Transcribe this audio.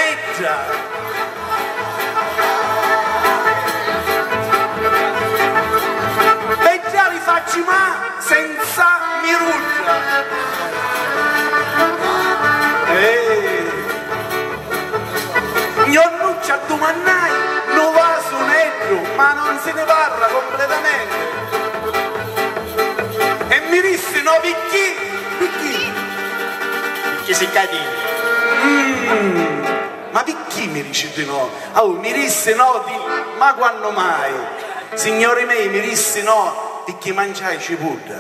Soneggia. E già li faccio ma senza miruggia. Gnornuccia a domannai non va soneggia, ma non se ne parla completamente. E mi disse no Perché si cadi? Ma perché mi dice di no? Oh, mi disse no, ma quando mai? Signori miei, mi disse no, perché mangiai cipolla.